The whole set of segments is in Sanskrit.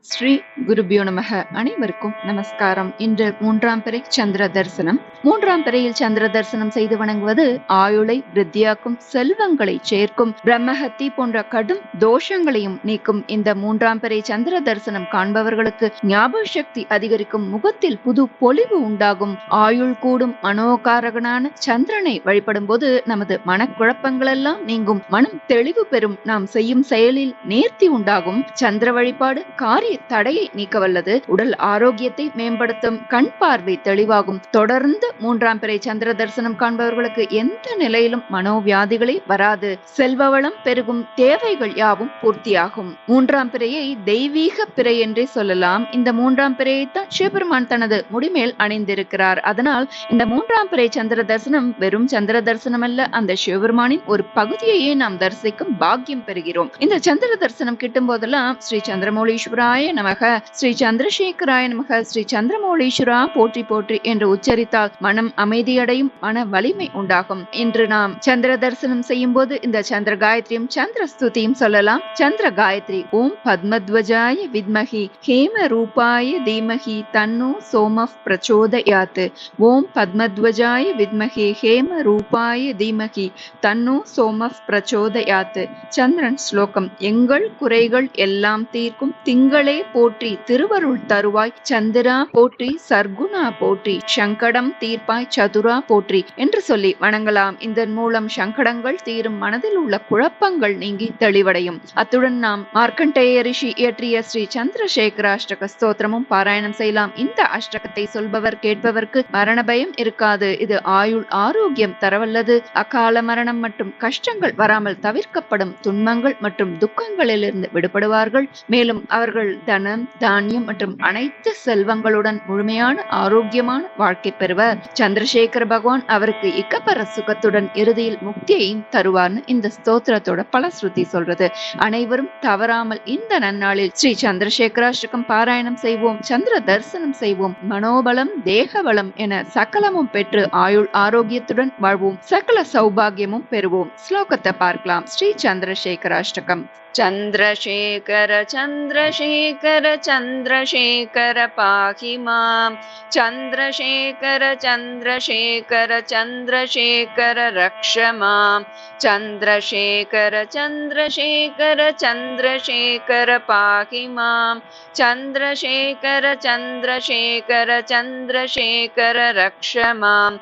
ஸ்ரீ குருபியோ நமக. அனைவருக்கும் நமஸ்காரம். இன்று 3ஆம் பிறை சந்திர தரிசனம். 3ஆம் பிறையில் சந்திர தரிசனம் செய்து வணங்குவது ஆயுளை விருத்தியாக்கும், செல்வங்களை சேர்க்கும், பிரம்மஹத்தி போன்ற கடும் தோஷங்களையும் நீக்கும். இந்த 3ஆம் பிறை சந்திர தரிசனம் காண்பவர்களுக்கு ஞாபக சக்தி அதிகரிக்கும், முகத்தில் புது பொலிவு உண்டாகும், ஆயுள் கூடும். மனோகாரகனான சந்திரனை வழிபடும் போது நமது மனக்குழப்பங்கள் எல்லாம் நீங்கும், மனம் தெளிவு பெறும், நாம் செய்யும் செயலில் நேர்த்தி உண்டாகும். சந்திர வழிபாடு காரிய தடையை நீக்க வல்லது, உடல் ஆரோக்கியத்தை மேம்படுத்தும், கண் பார்வை தெளிவாகும். தொடர்ந்து 3ஆம் பிறை சந்திர தரிசனம் காண்பவர்களுக்கு எந்த நிலையிலும் மனோவியாதிகளே வராது, செல்வ வளம் பெருகும், தேவைகள் யாவும் பூர்த்தியாகும். 3ஆம் பிறையை தெய்வீக பிறை என்றே சொல்லலாம். இந்த 3ஆம் பிறையைத்தான் சிவபெருமான் தனது முடிமேல் அணிந்திருக்கிறார். அதனால் இந்த 3ஆம் பிறை சந்திர தரிசனம் வெறும் சந்திர தரிசனம் அல்ல, அந்த சிவபெருமானின் ஒரு பகுதியையே நாம் தரிசிக்கும் பாக்கியம் பெறுகிறோம். இந்த சந்திர தரிசனம் கிட்டும் போதெல்லாம் ஸ்ரீ சந்திரமௌலீஸ்வராய நமக, ஸ்ரீ சந்திரசேகராய நமக, ஸ்ரீ சந்திரமௌலீஸ்வரா போற்றி போற்றி என்று உச்சரித்தால் மனம் அமைதியடையும், மன வலிமை உண்டாகும். இன்று நாம் சந்திர தரிசனம் செய்யும் போது இந்த சந்திர காயத்ரியும் சந்திர ஸ்துதியும் சொல்லலாம். சந்திர காயத்ரி: ஓம் பத்மத்வஜாய வித்மஹி ஹேம ரூபாய தீமஹி தன்னோ சோமः பிரச்சோதயாத். ஓம் பத்மத்வஜாய வித்மஹி ஹேம ரூபாய தீமஹி தன்னோ சோமः பிரச்சோதயாத். சந்திரன் ஸ்லோகம்: எங்கள் குறைகள் எல்லாம் தீர்க்கும் திங்களே போற்றி, திருவருள் தருவாய் சந்திரா போற்றி, சர்க்குணா போற்றி, சங்கடம் தீர்ப்பாய் சதுரா போற்றி என்று சொல்லி வணங்கலாம். இதன் மூலம் சங்கடங்கள் தீரும், மனதில் உள்ள குழப்பங்கள் நீங்கி தெளிவடையும். அத்துடன் நாம் மார்க்கண்டேய ரிஷி இயற்றிய ஸ்ரீ சந்திரசேகர அஷ்டக ஸ்தோத்திரமும் பாராயணம் செய்யலாம். இந்த அஷ்டகத்தை சொல்பவர் கேட்பவர்க்கு மரண பயம் இருக்காது. இது ஆயுள் ஆரோக்கியம் தரவல்லது, அகால மரணம் மற்றும் கஷ்டங்கள் வராமல் தவிர்க்கப்படும், துன்பங்கள் மற்றும் துக்கங்களிலிருந்து விடுபடுவார்கள். மேலும் அவர்கள் தனம், தானியம் மற்றும் அனைத்து செல்வங்களுடன் முழுமையான ஆரோக்கியமான வாழ்க்கை பெறுவர். சந்திரசேகர பகவான் அவருக்கு இக்கப்பர சுகத்துடன் இறுதியில் முக்தியையும் தருவார்னு இந்த ஸ்தோத்திரத்தோட பலஸ்ருதி சொல்றது. அனைவரும் தவறாமல் இந்த நன்னாளில் ஸ்ரீ சந்திரசேகராஷ்டகம் பாராயணம் செய்வோம், சந்திர தரிசனம் செய்வோம், மனோபலம் தேக பலம் என சகலமும் பெற்று ஆயுள் ஆரோக்கியத்துடன் வாழ்வோம், சகல சௌபாகியமும் பெறுவோம். ஸ்லோகத்தை பார்க்கலாம். ஸ்ரீ சந்திரசேகராஷ்டகம். चन्द्रशेखर चन्द्रशेखर चन्द्रशेखर पाहि मां, चन्द्रशेखर चन्द्रशेखर चन्द्रशेखर रक्ष मां, चन्द्रशेखर चन्द्रशेखर चन्द्रशेखर पाहि मां, चन्द्रशेखर चन्द्रशेखर चन्द्रशेखर रक्ष मां,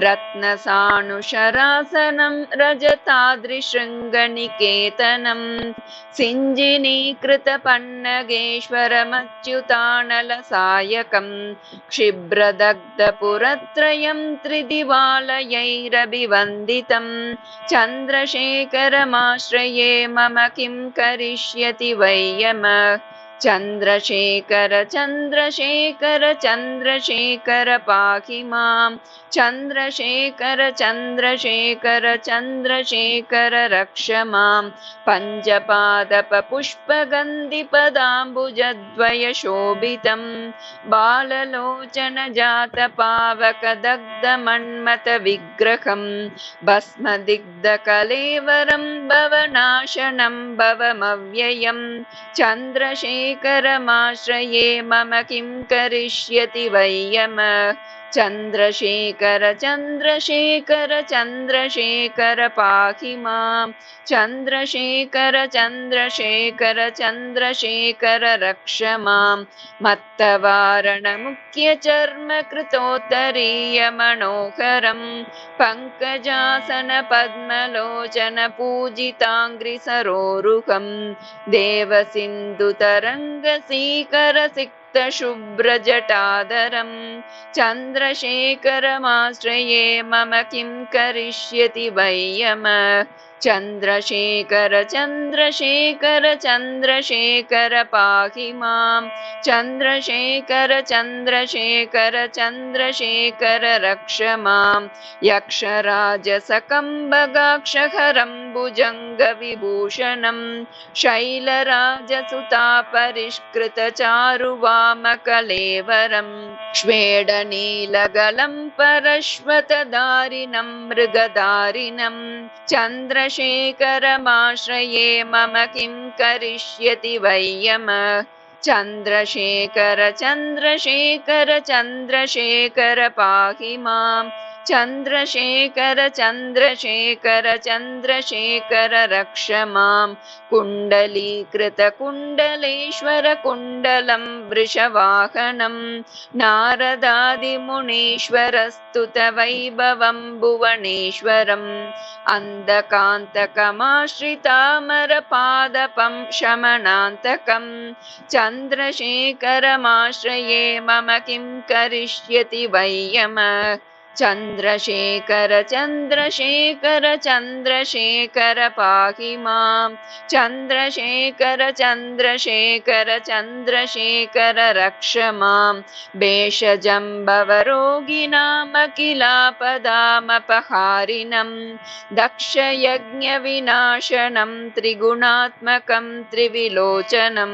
रत्नसानुशरासनं रजताद्रिशृङ्गनिकेतनं, सिञ्जिनीकृतपन्नगेश्वरमच्युतानलसायकं, क्षिब्रदग्धपुरत्रयं त्रिदिवालयैरभिवन्दितं, चन्द्रशेखरमाश्रये मम किं करिष्यति वै यमः, चन्द्रशेखर चन्द्रशेखर चन्द्रशेखर पाहि मां, चन्द्रशेखर चन्द्रशेखर चन्द्रशेखर रक्ष मां, पञ्चपादपपुष्पगन्धिपदाम्बुजद्वयशोभितं, बाललोचनजातपावकदग्धमन्मथविग्रहं, भस्मदिग्धकलेवरं भवनाशनं भवमव्ययं, चन्द्रशेखरमाश्रये मम किं करिष्यति वै यमः, चन्द्रशेखर चन्द्रशेखर चन्द्रशेखर पाहि मां, चन्द्रशेखर चन्द्रशेखर चन्द्रशेखर रक्ष मां, मत्तवारणमुख्यचर्मकृतोत्तरीयमनोहरं, पङ्कजासन पद्मलोचन पूजिताङ्घ्रिसरोरुहं, देवसिन्धुतरङ्गसीकर शुभ्रजटाधरं, चन्द्रशेखरमाश्रये मम किं करिष्यति वै यमः, चन्द्रशेखर चन्द्रशेखर चन्द्रशेखर पाहि मां, चन्द्रशेखर चन्द्रशेखर चन्द्रशेखर रक्ष मां, यक्षराजसकम्बगाक्षहरं भुजङ्गविभूषणं, शैलराजसुतापरिष्कृतचारुवामकलेवरं, श्वेडनीलगलं परश्वतधारिणं मृगधारिणं, चन्द्रशेखरमाश्रये मम किं करिष्यति वै यमः, चन्द्रशेखर चन्द्रशेखर चन्द्रशेखर पाहि माम् चन्द्रशेखर चन्द्रशेखर चन्द्रशेखर रक्ष माम् कुण्डलीकृत कुण्डलेश्वर कुण्डलं वृषवाहनं नारदादिमुनीश्वरस्तुत वैभवं भुवनेश्वरम् अन्धकान्तकमाश्रितामरपादपं शमनान्तकम् चन्द्रशेखरमाश्रये मम किं करिष्यति वै यमः चन्द्रशेखर चन्द्रशेखर चन्द्रशेखर पाहि माम् चन्द्रशेखर चन्द्रशेखर चन्द्रशेखर रक्ष माम् भेषजं भवरोगिणामखिलापदामपहारिणं दक्षयज्ञविनाशनं त्रिगुणात्मकं त्रिविलोचनं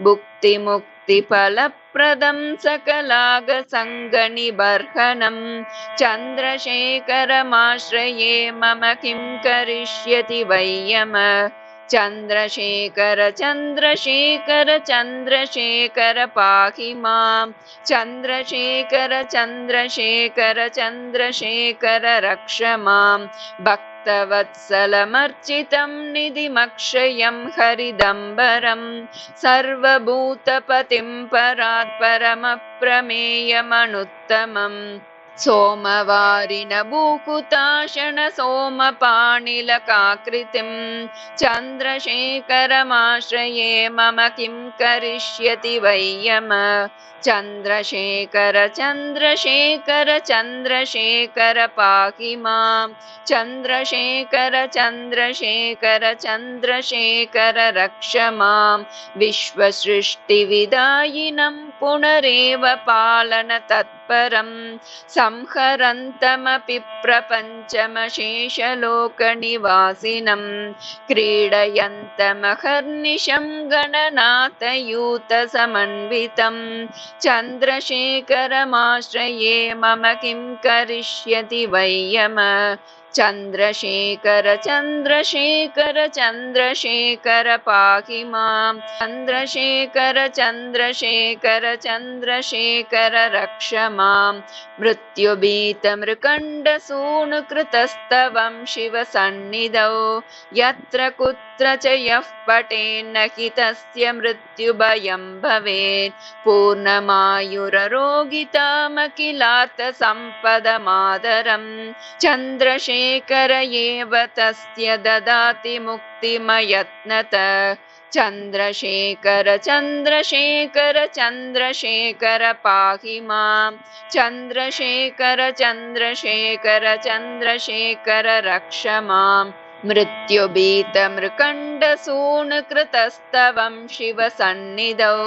भुक्तिमुक्तिफलप्रदं सकलागसङ्गनिबर्हनं चन्द्रशेखरमाश्रये मम किं करिष्यति वै यमः चन्द्रशेखर चन्द्रशेखर चन्द्रशेखर पाहि माम् चन्द्रशेखर चन्द्रशेखर चन्द्रशेखर रक्ष माम् भक्तवत्सलमर्चितं निधिमक्षयं हरिदम्बरं सर्वभूतपतिं परात् परमप्रमेयमनुत्तमम् सोमवारिण भूकुताशण सोमपाणिलकाकृतिं चन्द्रशेखरमाश्रये मम किं करिष्यति वै यमः चन्द्रशेखर चन्द्रशेखर चन्द्रशेखर पाहि माम् चन्द्रशेखर चन्द्रशेखर चन्द्रशेखर रक्ष माम् विश्वसृष्टिविदायिनं पुनरेव पालन तत्परं संहरन्तमपि प्रपञ्चमशेषलोकनिवासिनं क्रीडयन्तमहर्निशं गणनाथयूतसमन्वितं चन्द्रशेखरमाश्रये मम किं करिष्यति वै यमः चन्द्रशेखर चन्द्रशेखर चन्द्रशेखर पाहि माम् चन्द्रशेखर चन्द्रशेखर चन्द्रशेखर रक्ष माम् मृत्युभीतमृकण्डसूनुकृतस्तवं शिवसन्निधौ यत्र कुत्र च यः पठेन्न हि तस्य मृत्युभयं भवेत् पूर्णमायुररोगितामखिलार्थसम्पदमादरम् चन्द्रशेखर एव तस्य ददाति मुक्तिमयत्नतः चन्द्रशेखर चन्द्रशेखर चन्द्रशेखर पाहि माम् चन्द्रशेखर चन्द्रशेखर चन्द्रशेखर रक्ष माम् मृत्युभीतमृकण्डसूनुकृतस्तवं शिवसन्निधौ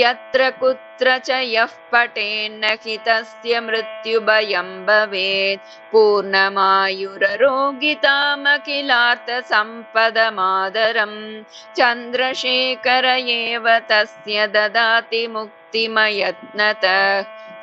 यत्र कुत्र च यः पठेन्न हि तस्य मृत्युभयं भवेत् पूर्णमायुररोगितामखिलार्थसम्पदमादरम् चन्द्रशेखर एव तस्य ददाति मुक्तिमयत्नतः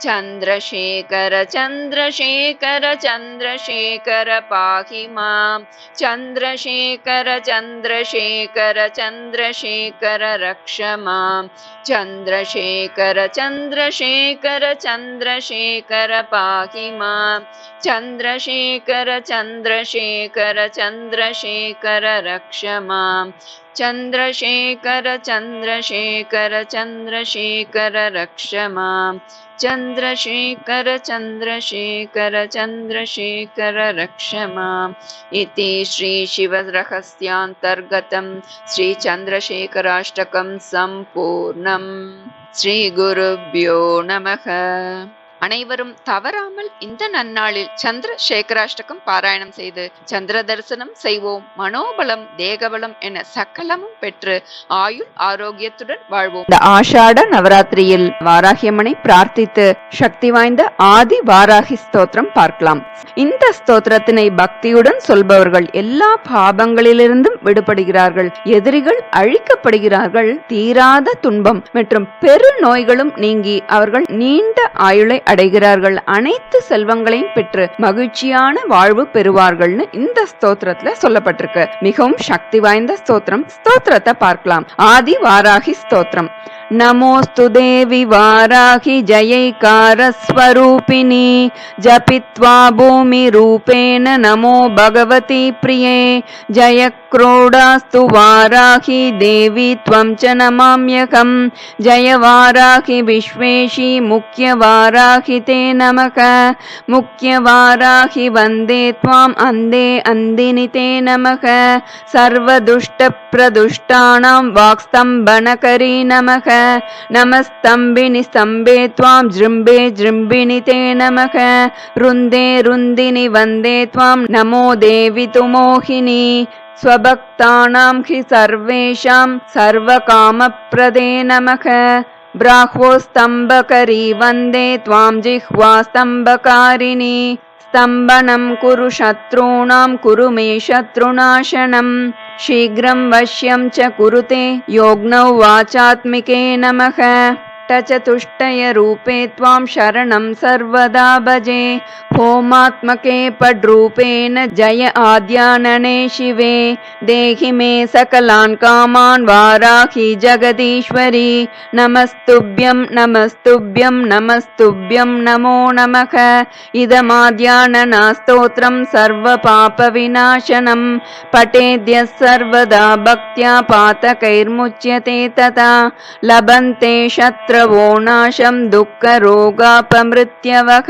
चन्द्रशेखर चन्द्रशेखर चन्द्रशेखर पाहि माम् चन्द्रशेखर चन्द्रशेखर चन्द्रशेखर रक्ष माम् चन्द्रशेखर चन्द्रशेखर चन्द्रशेखर पाहि माम् चन्द्रशेखर चन्द्रशेखर चन्द्रशेखर रक्ष माम् चन्द्रशेखर चन्द्रशेखर चन्द्रशेखर रक्ष माम् चन्द्रशेखर चन्द्रशेखर चन्द्रशेखर रक्ष माम् इति श्री शिवरहस्यान्तर्गतं श्री चन्द्रशेखराष्टकं सम्पूर्णम् श्री गुरुभ्यो नमः அனைவரும் தவறாமல் இந்த நன்னாளில் சந்திரசேகராஷ்டகம் பாராயணம் செய்து சந்திர தரிசனம் செய்வோம். மனோபலம் தேகபலம் என சகலமும் பெற்று ஆயுள் ஆரோக்கியத்துடன் வாழ்வோம். இந்த ஆஷாட நவராத்திரியில் வாராகியம்மனை பிரார்த்தித்து சக்தி வாய்ந்த ஆதி வாராகி ஸ்தோத்திரம் பார்க்கலாம். இந்த ஸ்தோத்திரத்தினை பக்தியுடன் சொல்பவர்கள் எல்லா பாபங்களிலிருந்தும் விடுபடுகிறார்கள், எதிரிகள் அழிக்கப்படுகிறார்கள், தீராத துன்பம் மற்றும் பெரு நோய்களும் நீங்கி அவர்கள் நீண்ட ஆயுளை அடைகிறார்கள், அனைத்து செல்வங்களையும் பெற்று மகிழ்ச்சியான வாழ்வு பெறுவார்கள்னு இந்த ஸ்தோத்திரத்துல சொல்லப்பட்டிருக்கு. மிகவும் சக்தி வாய்ந்த ஸ்தோத்திரம். ஸ்தோத்திரத்தை பார்க்கலாம். ஆதி வாராகி ஸ்தோத்திரம். नमोऽस्तु देवि वाराहि जयैकारस्वरूपिणी जपित्वा भूमिरूपेण नमो भगवती प्रिये जयक्रोडास्तु वाराहि देवी त्वं च नमाम्यहं जय वाराहि विश्वेशी मुख्यवाराहि ते नमः मुख्यवाराहि वन्दे त्वाम् अन्धे अन्दिनि ते नमः सर्वदुष्टप्रदुष्टानां वाक्स्तम्भनकरी नमः नमस्तम्बिनि स्तम्भे त्वां जृम्भे जृम्भिनि ते नमः रुन्दे रुन्दिनि वन्दे त्वां नमो देवि तु मोहिनी स्वभक्तानां हि सर्वेषां सर्वकामप्रदे नमः ब्राह्वोस्तम्भकरी वन्दे त्वां जिह्वास्तम्भकारिणी स्तम्भनं कुरु शत्रूणां कुरु मे शत्रुनाशनं शीघ्रं वश्यं च कुरुते योग्नौ वाचात्मिके नमः चतुष्टय रूपे त्वां शरणं सर्वदा भजे होमात्मके पड्रूपेण जय आद्यानने शिवे देहि मे सकलान् कामान् वाराहि जगदीश्वरी नमस्तुभ्यं नमस्तुभ्यं नमस्तुभ्यं नमो नमः इदमाद्यानना स्तोत्रं सर्वपापविनाशनं पठेद्यः सर्वदा भक्त्या पातकैर्मुच्यते तथा लभन्ते शत्रवो नाशं दुःखरोगापमृत्यवः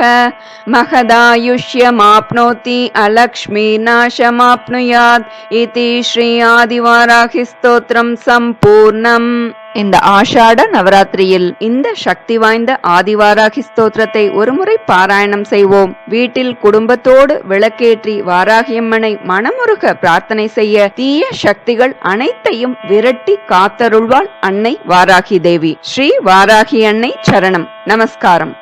महदायुष्यमाप्नोति अलक्ष्मीनाशमाप्नुयात् इति श्री आदिवाराहि स्तोत्रम சம்பூர்ணம். இந்த ஆஷாட நவராத்திரியில் இந்த சக்தி வாய்ந்த ஆதிவாராகி ஸ்தோத்திரத்தை ஒருமுறை பாராயணம் செய்வோம். வீட்டில் குடும்பத்தோடு விளக்கேற்றி வாராகியம்மனை மனமுருக பிரார்த்தனை செய்ய தீய சக்திகள் அனைத்தையும் விரட்டி காத்தருள்வாள் அன்னை வாராகி தேவி. ஸ்ரீ வாராகி அன்னை சரணம். நமஸ்காரம்.